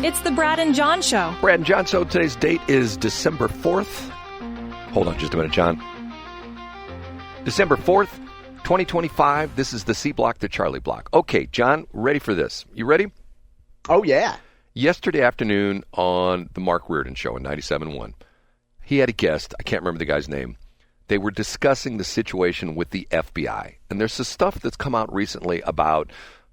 It's the Brad and John Show. Brad and John, so today's date is December 4th. Hold on just a minute, John. December 4th, 2025. This is the C block, the Charlie block. Okay, John, ready for this? You ready? Oh, yeah. Yesterday afternoon on the Mark Reardon Show in 97.1, he had a guest. I can't remember the guy's name. They were discussing the situation with the FBI. And there's some stuff that's come out recently about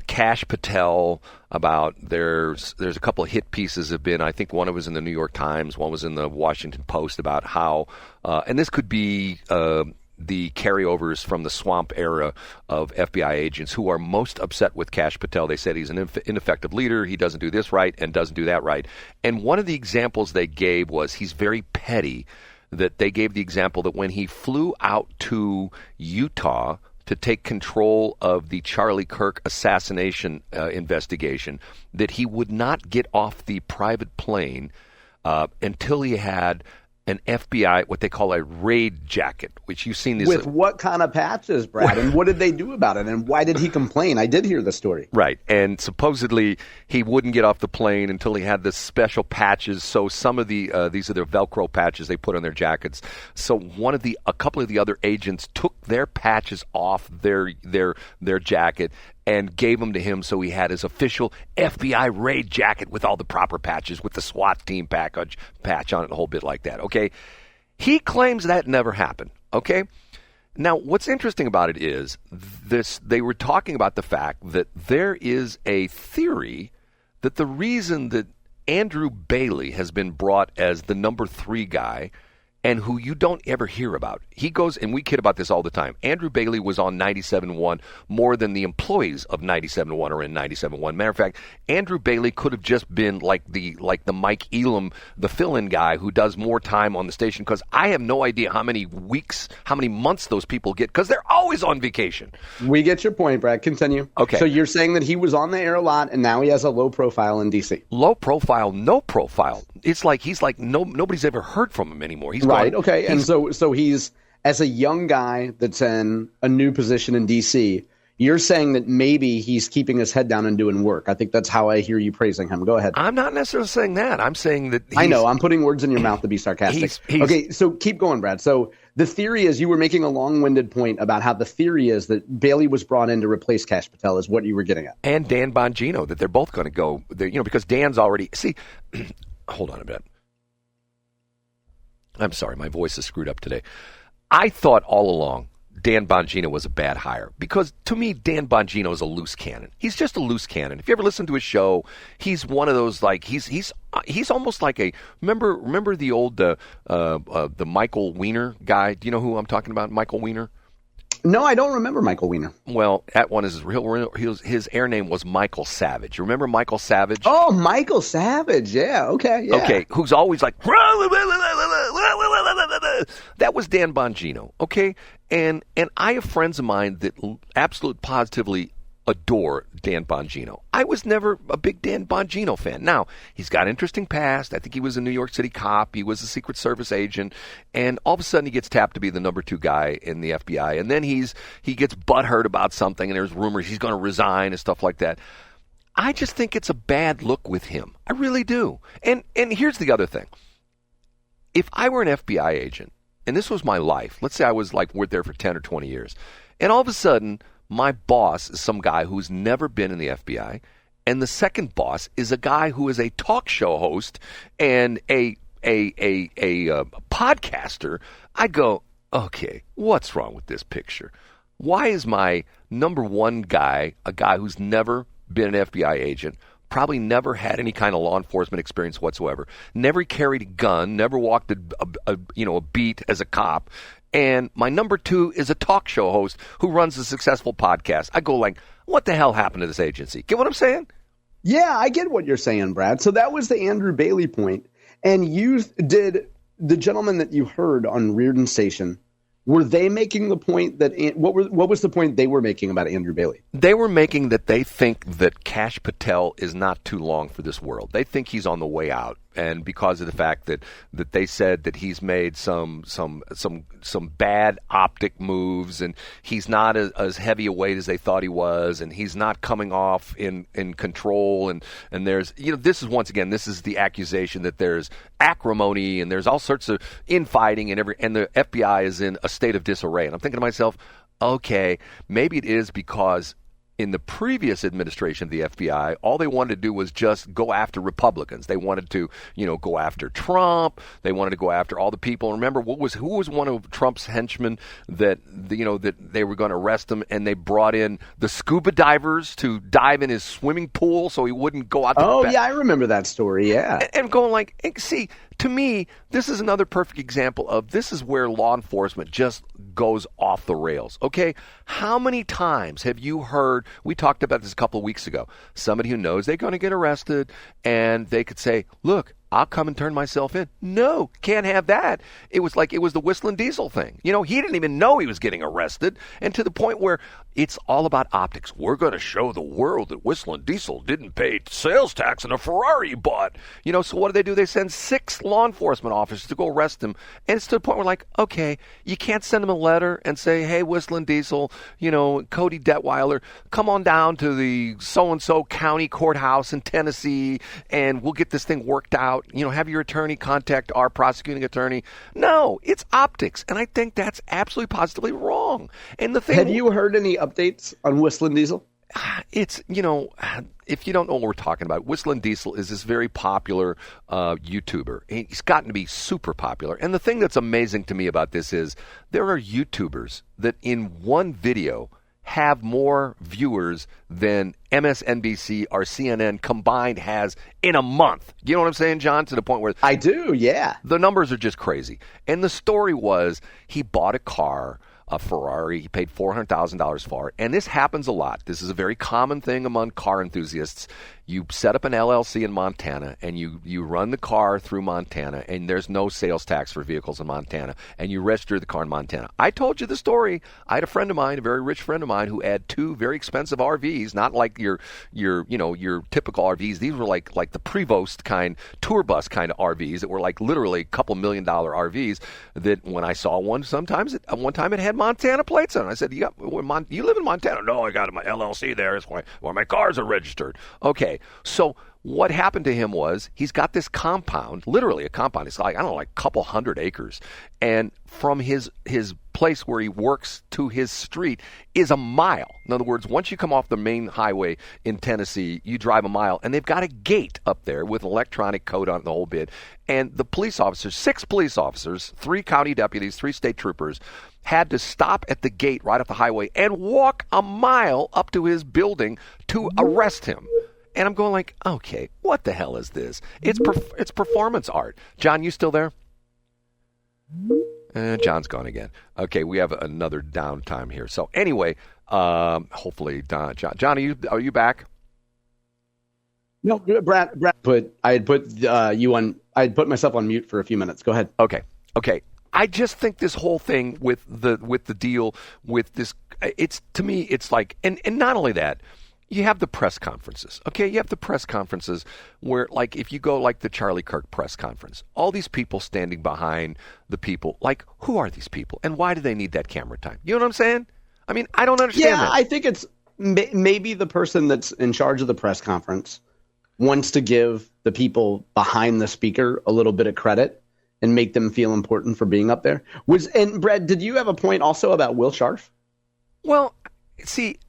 Kash Patel, about there's a couple of hit pieces have been, I think one of was in the New York Times, one was in the Washington Post, about how, and this could be the carryovers from the swamp era of FBI agents who are most upset with Kash Patel. They said he's an ineffective leader, he doesn't do this right and doesn't do that right. And one of the examples they gave was he's very petty, that they gave the example that when he flew out to Utah to take control of the Charlie Kirk assassination investigation, that he would not get off the private plane until he had an FBI, what they call a raid jacket, which you've seen. With what kind of patches, Brad? And what did they do about it? And why did he complain? I did hear the story. Right. And supposedly he wouldn't get off the plane until he had the special patches. So some of the, these are their Velcro patches they put on their jackets. So a couple of the other agents took their patches off their jacket and gave them to him, so he had his official FBI raid jacket with all the proper patches, with the SWAT team patch on it, a whole bit like that, okay? He claims that never happened, okay? Now, what's interesting about it is they were talking about the fact that there is a theory that the reason that Andrew Bailey has been brought as the number 3 guy, and who you don't ever hear about. He goes, and we kid about this all the time, Andrew Bailey was on 97.1 more than the employees of 97.1 are in 97.1. Matter of fact, Andrew Bailey could have just been like the Mike Elam, the fill-in guy who does more time on the station, because I have no idea how many weeks, how many months those people get, because they're always on vacation. We get your point, Brad. Continue. Okay. So you're saying that he was on the air a lot, and now he has a low profile in D.C. Low profile, no profile. It's like nobody's ever heard from him anymore. He's right. Okay. And so he's, as a young guy that's in a new position in D.C., you're saying that maybe he's keeping his head down and doing work. I think that's how I hear you praising him. Go ahead. I'm not necessarily saying that. I'm saying that I know. I'm putting words in your mouth to be sarcastic. Okay, so keep going, Brad. So the theory is, you were making a long-winded point about how the theory is that Bailey was brought in to replace Kash Patel, is what you were getting at. And Dan Bongino, that they're both going to go, because Dan's already, see, hold on a bit. I'm sorry, my voice is screwed up today. I thought all along Dan Bongino was a bad hire, because to me, Dan Bongino is a loose cannon. He's just a loose cannon. If you ever listen to his show, he's one of those, like, he's almost like a, remember the old the Michael Weiner guy? Do you know who I'm talking about? Michael Weiner? No, I don't remember Michael Weiner. Well, that one is his air name was Michael Savage. You remember Michael Savage? Oh, Michael Savage. Yeah. Okay. Yeah. Okay. Who's always like, that was Dan Bongino. Okay. And I have friends of mine that absolutely positively adore Dan Bongino. I was never a big Dan Bongino fan. Now, he's got an interesting past. I think he was a New York City cop. He was a Secret Service agent. And all of a sudden he gets tapped to be the number 2 guy in the FBI. And then he gets butthurt about something, and there's rumors he's going to resign and stuff like that. I just think it's a bad look with him. I really do. And here's the other thing. If I were an FBI agent, and this was my life, let's say I was worked there for 10 or 20 years, and all of a sudden my boss is some guy who's never been in the FBI, and the second boss is a guy who is a talk show host and a podcaster, I'd go, okay, what's wrong with this picture? Why is my number 1 guy a guy who's never been an FBI agent, probably never had any kind of law enforcement experience whatsoever, never carried a gun, never walked a beat as a cop, and my number 2 is a talk show host who runs a successful podcast? I go like, what the hell happened to this agency? Get what I'm saying? Yeah, I get what you're saying, Brad. So that was the Andrew Bailey point. And did the gentleman that you heard on Reardon Station, were they making the point that what was the point they were making about Andrew Bailey? They were making that they think that Kash Patel is not too long for this world. They think he's on the way out. and because of the fact that they said that he's made some bad optic moves, and he's not as heavy a weight as they thought he was, and he's not coming off in control, and there's, this is, once again, this is the accusation that there's acrimony and there's all sorts of infighting and the FBI is in a state of disarray. And I'm thinking to myself, okay, maybe it is because in the previous administration of the FBI, all they wanted to do was just go after Republicans. They wanted to, go after Trump. They wanted to go after all the people. Remember, who was one of Trump's henchmen that they were going to arrest him, and they brought in the scuba divers to dive in his swimming pool so he wouldn't go out. Yeah, I remember that story. Yeah, and going like, see. To me, this is another perfect example of this is where law enforcement just goes off the rails. Okay, how many times have you heard, we talked about this a couple of weeks ago, somebody who knows they're going to get arrested and they could say, look, I'll come and turn myself in. No, can't have that. It was the Whistlin Diesel thing. He didn't even know he was getting arrested, and to the point where it's all about optics. We're going to show the world that Whistlin Diesel didn't pay sales tax on a Ferrari he bought. So what do? They send 6 law enforcement officers to go arrest him, and it's to the point where, like, okay, you can't send him a letter and say, hey, Whistlin Diesel, Cody Detweiler, come on down to the so-and-so county courthouse in Tennessee, and we'll get this thing worked out. Have your attorney contact our prosecuting attorney. No, it's optics, and I think that's absolutely positively wrong. And the thing, have you heard any updates on Whistlin Diesel? It's, if you don't know what we're talking about, Whistlin Diesel is this very popular YouTuber. He's gotten to be super popular. And the thing that's amazing to me about this is there are YouTubers that in one video have more viewers than MSNBC or CNN combined has in a month. You know what I'm saying, John? To the point where I do, yeah. The numbers are just crazy. And the story was he bought a car, a Ferrari. He paid $400,000 for it. And this happens a lot. This is a very common thing among car enthusiasts. You set up an LLC in Montana, and you run the car through Montana, and there's no sales tax for vehicles in Montana, and you register the car in Montana. I told you the story. I had a friend of mine, a very rich friend of mine, who had 2 very expensive RVs, not like your typical RVs. These were like the Prevost kind, tour bus kind of RVs that were like literally a couple $1 million RVs. That when I saw one, one time it had Montana plates on it. I said, you live in Montana? No, I got my LLC there. It's where my cars are registered. Okay. So what happened to him was he's got this compound, literally a compound. It's like, I don't know, like a couple 100 acres. And from his place where he works to his street is a mile. In other words, once you come off the main highway in Tennessee, you drive a mile, and they've got a gate up there with electronic code on it, the whole bit. And the police officers, 6 police officers, 3 county deputies, 3 state troopers, had to stop at the gate right off the highway and walk a mile up to his building to arrest him. And I'm going like, okay, what the hell is this? It's performance art. John, you still there? John's gone again. Okay, we have another downtime here. So anyway, hopefully, John, are you back? No, Brad. I had put myself on mute for a few minutes. Go ahead. Okay. I just think this whole thing with the deal with this, to me, it's like, and not only that. You have the press conferences, okay? You have the press conferences where, like, if you go like the Charlie Kirk press conference, all these people standing behind the people, like, who are these people and why do they need that camera time? You know what I'm saying? I mean, I don't understand that. I think it's maybe the person that's in charge of the press conference wants to give the people behind the speaker a little bit of credit and make them feel important for being up there. And Brad, did you have a point also about Will Scharf? Well, see,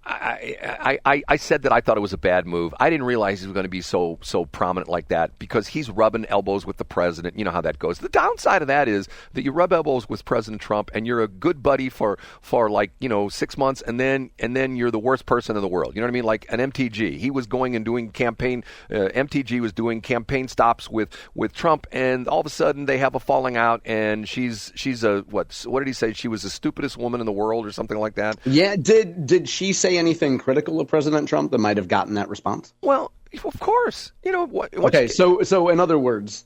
I said that I thought it was a bad move. I didn't realize he was going to be so prominent like that because he's rubbing elbows with the president. You know how that goes. The downside of that is that you rub elbows with President Trump and you're a good buddy for 6 months and then you're the worst person in the world. You know what I mean? Like an MTG. He was going and doing campaign. MTG was doing campaign stops with Trump, and all of a sudden they have a falling out, and she's a what did he say? She was the stupidest woman in the world or something like that. Yeah. Did she say anything critical of President Trump that might have gotten that response? Well, of course. You know what? Okay, so in other words,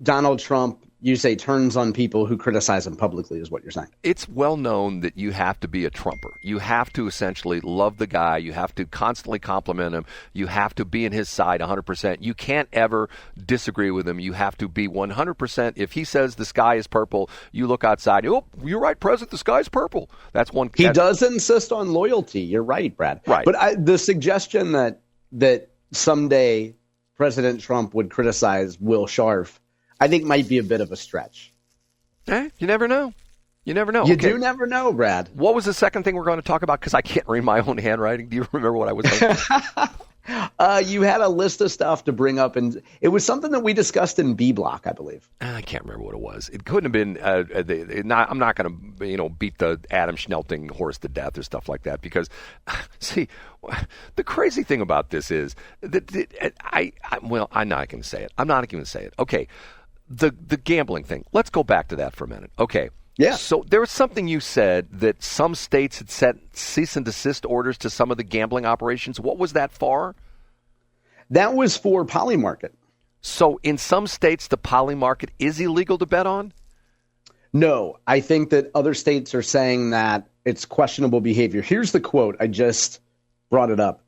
Donald Trump you say turns on people who criticize him publicly, is what you're saying. It's well known that you have to be a Trumper. You have to essentially love the guy. You have to constantly compliment him. You have to be in his side 100%. You can't ever disagree with him. You have to be 100%. If he says the sky is purple, you look outside. Oh, you're right, President, the sky's purple. That's one. He does insist on loyalty. You're right, Brad. Right. But the suggestion that someday President Trump would criticize Will Scharf, I think might be a bit of a stretch. You never know. You never know. You do never know, Brad. What was the second thing we're going to talk about? Because I can't read my own handwriting. Do you remember what I was saying? You had a list of stuff to bring up, and it was something that we discussed in B Block, I believe. I can't remember what it was. It couldn't have been. I'm not going to, beat the Adam Schnelting horse to death or stuff like that. Because, see, the crazy thing about this is that I'm not going to say it. I'm not going to say it. Okay, the gambling thing. Let's go back to that for a minute. Okay. Yeah. So there was something you said that some states had set cease and desist orders to some of the gambling operations. What was that for? That was for poly market. So in some states, the poly market is illegal to bet on? No, I think that other states are saying that it's questionable behavior. Here's the quote. I just brought it up.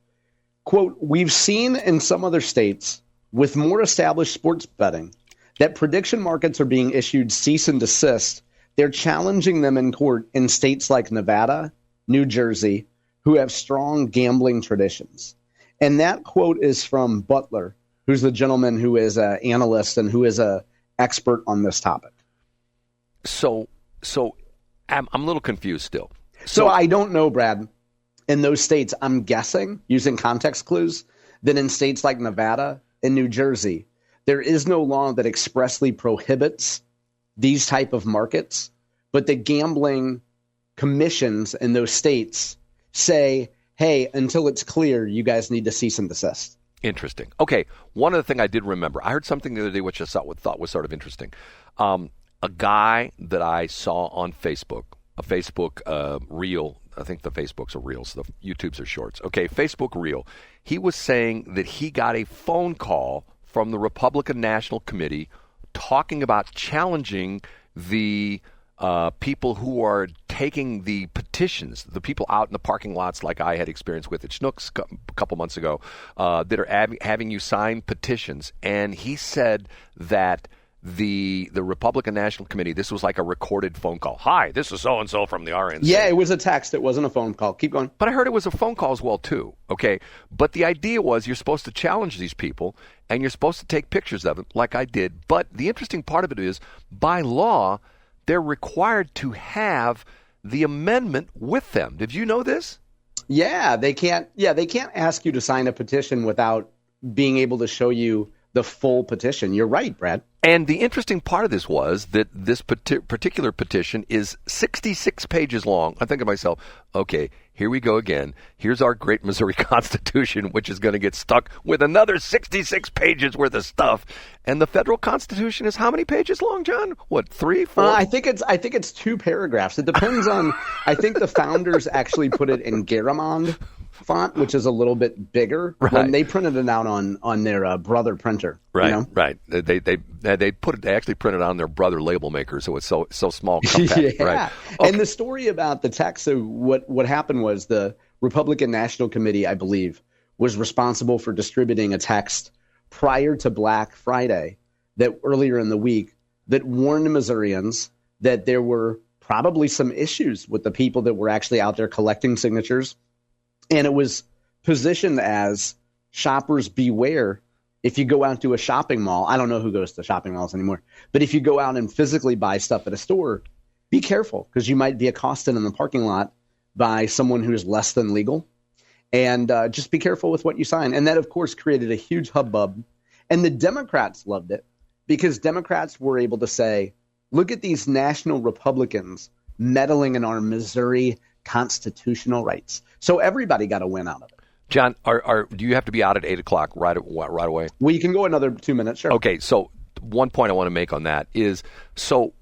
Quote, "We've seen in some other states with more established sports betting that prediction markets are being issued cease and desist. They're challenging them in court in states like Nevada, New Jersey, who have strong gambling traditions." And that quote is from Butler, who's the gentleman who is an analyst and who is an expert on this topic. So I'm a little confused still. So I don't know, Brad. In those states, I'm guessing, using context clues, that in states like Nevada and New Jersey, there is no law that expressly prohibits these type of markets, but the gambling commissions in those states say, hey, until it's clear, you guys need to cease and desist. Interesting. Okay, one other thing I did remember. I heard something the other day which I thought was sort of interesting. A guy that I saw on Facebook, a Facebook reel, I think the Facebooks are reels, the YouTubes are shorts. Okay, Facebook reel. He was saying that he got a phone call from the Republican National Committee talking about challenging the people who are taking the petitions, the people out in the parking lots like I had experience with at Schnucks a couple months ago, that are having you sign petitions. And he said that the Republican National Committee, this was like a recorded phone call. Hi, this is so-and-so from the RNC. Yeah, it was a text. It wasn't a phone call. Keep going. But I heard it was a phone call as well, too. Okay. But the idea was you're supposed to challenge these people and you're supposed to take pictures of them like I did. But the interesting part of it is, by law, they're required to have the amendment with them. Did you know this? Yeah, they can't ask you to sign a petition without being able to show you the full petition. You're right, Brad. And the interesting part of this was that this particular petition is 66 pages long. I think to myself, okay, here we go again. Here's our great Missouri Constitution, which is going to get stuck with another 66 pages worth of stuff. And the federal Constitution is how many pages long, John? What, 3, 4? I think it's 2 paragraphs. It depends on. I think the founders actually put it in Garamond font, which is a little bit bigger. Right. When they printed it out on their brother printer. Right, you know? Right. They actually printed it on their brother label maker, so it's so small, compact. Yeah. Right. Okay. And the story about the text. So what happened was the Republican National Committee, I believe, was responsible for distributing a text prior to Black Friday that earlier in the week that warned Missourians that there were probably some issues with the people that were actually out there collecting signatures. And it was positioned as shoppers beware. If you go out to a shopping mall, I don't know who goes to shopping malls anymore, but if you go out and physically buy stuff at a store, be careful because you might be accosted in the parking lot by someone who is less than legal. And just be careful with what you sign. And that, of course, created a huge hubbub. And the Democrats loved it because Democrats were able to say, look at these national Republicans meddling in our Missouri constitutional rights. So everybody got a win out of it. John, do you have to be out at 8 o'clock right away? Well, you can go another 2 minutes, sure. Okay, so one point I want to make on that is, so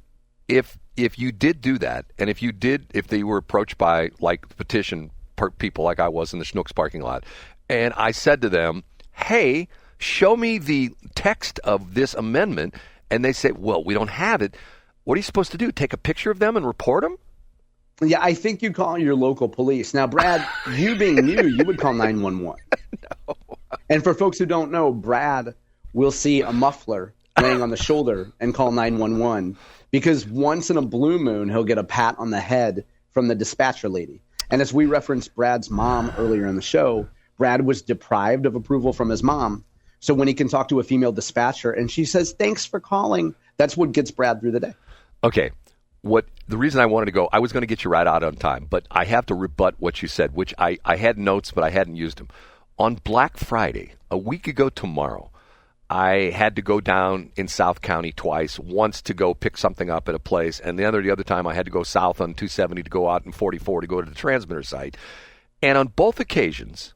if you did do that, and if they were approached by like petition people like I was in the Schnucks parking lot, and I said to them, hey, show me the text of this amendment, and they say, well, we don't have it. What are you supposed to do? Take a picture of them and report them? Yeah, I think you call your local police. Now, Brad, you being new, you would call 911. No. And for folks who don't know, Brad will see a muffler laying on the shoulder and call 911 because once in a blue moon, he'll get a pat on the head from the dispatcher lady. And as we referenced Brad's mom earlier in the show, Brad was deprived of approval from his mom. So when he can talk to a female dispatcher and she says, thanks for calling, that's what gets Brad through the day. Okay. The reason I wanted to go, I was going to get you right out on time, but I have to rebut what you said, which I had notes, but I hadn't used them. On Black Friday, a week ago tomorrow, I had to go down in South County twice, once to go pick something up at a place, and the other time I had to go south on 270 to go out in 44 to go to the transmitter site. And on both occasions,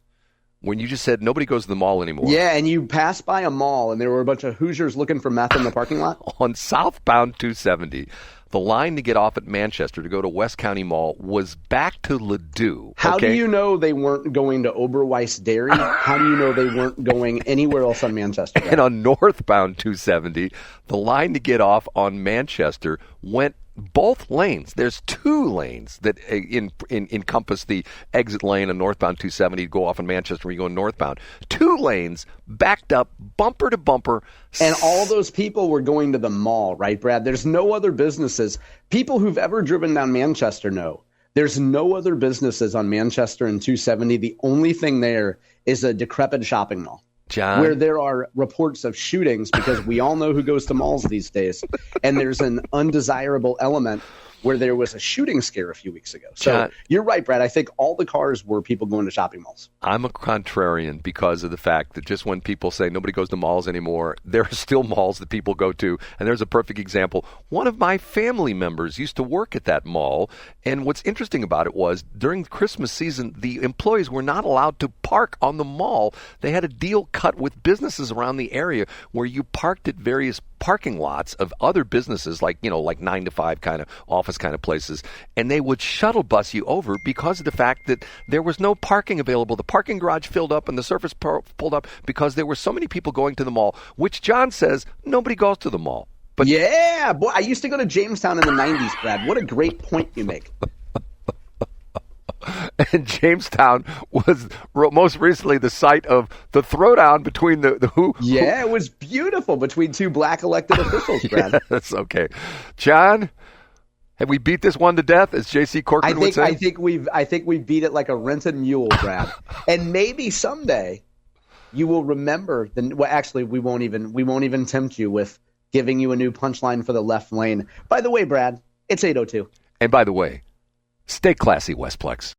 when you just said nobody goes to the mall anymore. Yeah, and you passed by a mall, and there were a bunch of Hoosiers looking for meth in the parking lot. On southbound 270, the line to get off at Manchester to go to West County Mall was back to Ladue. How do you know they weren't going to Oberweis Dairy? How do you know they weren't going anywhere else on Manchester? And on northbound 270, the line to get off on Manchester went both lanes. There's two lanes that encompass the exit lane on northbound 270 to go off in Manchester when you go northbound. Two lanes backed up bumper to bumper. And all those people were going to the mall, right, Brad? There's no other businesses. People who've ever driven down Manchester know there's no other businesses on Manchester and 270. The only thing there is a decrepit shopping mall. John? Where there are reports of shootings because we all know who goes to malls these days. And there's an undesirable element where there was a shooting scare a few weeks ago. So John, you're right, Brad. I think all the cars were people going to shopping malls. I'm a contrarian because of the fact that just when people say nobody goes to malls anymore, there are still malls that people go to. And there's a perfect example. One of my family members used to work at that mall. And what's interesting about it was during the Christmas season, the employees were not allowed to park on the mall. They had a deal cut with businesses around the area where you parked at various parking lots of other businesses like 9 to 5 kind of office kind of places, and they would shuttle bus you over because of the fact that there was no parking available. The parking garage filled up and the surface pulled up because there were so many people going to the mall, which John says nobody goes to the mall. But yeah, boy, I used to go to Jamestown in the 90s, Brad. What a great point you make. And Jamestown was most recently the site of the throwdown between the who. Yeah, it was beautiful between two black elected officials, Brad. That's okay. John, have we beat this one to death, as J.C. Corcoran would say? I think we've beat it like a rented mule, Brad. And maybe someday you will remember. Actually, we won't even tempt you with giving you a new punchline for the left lane. By the way, Brad, it's 8:02. And by the way, stay classy, Westplex.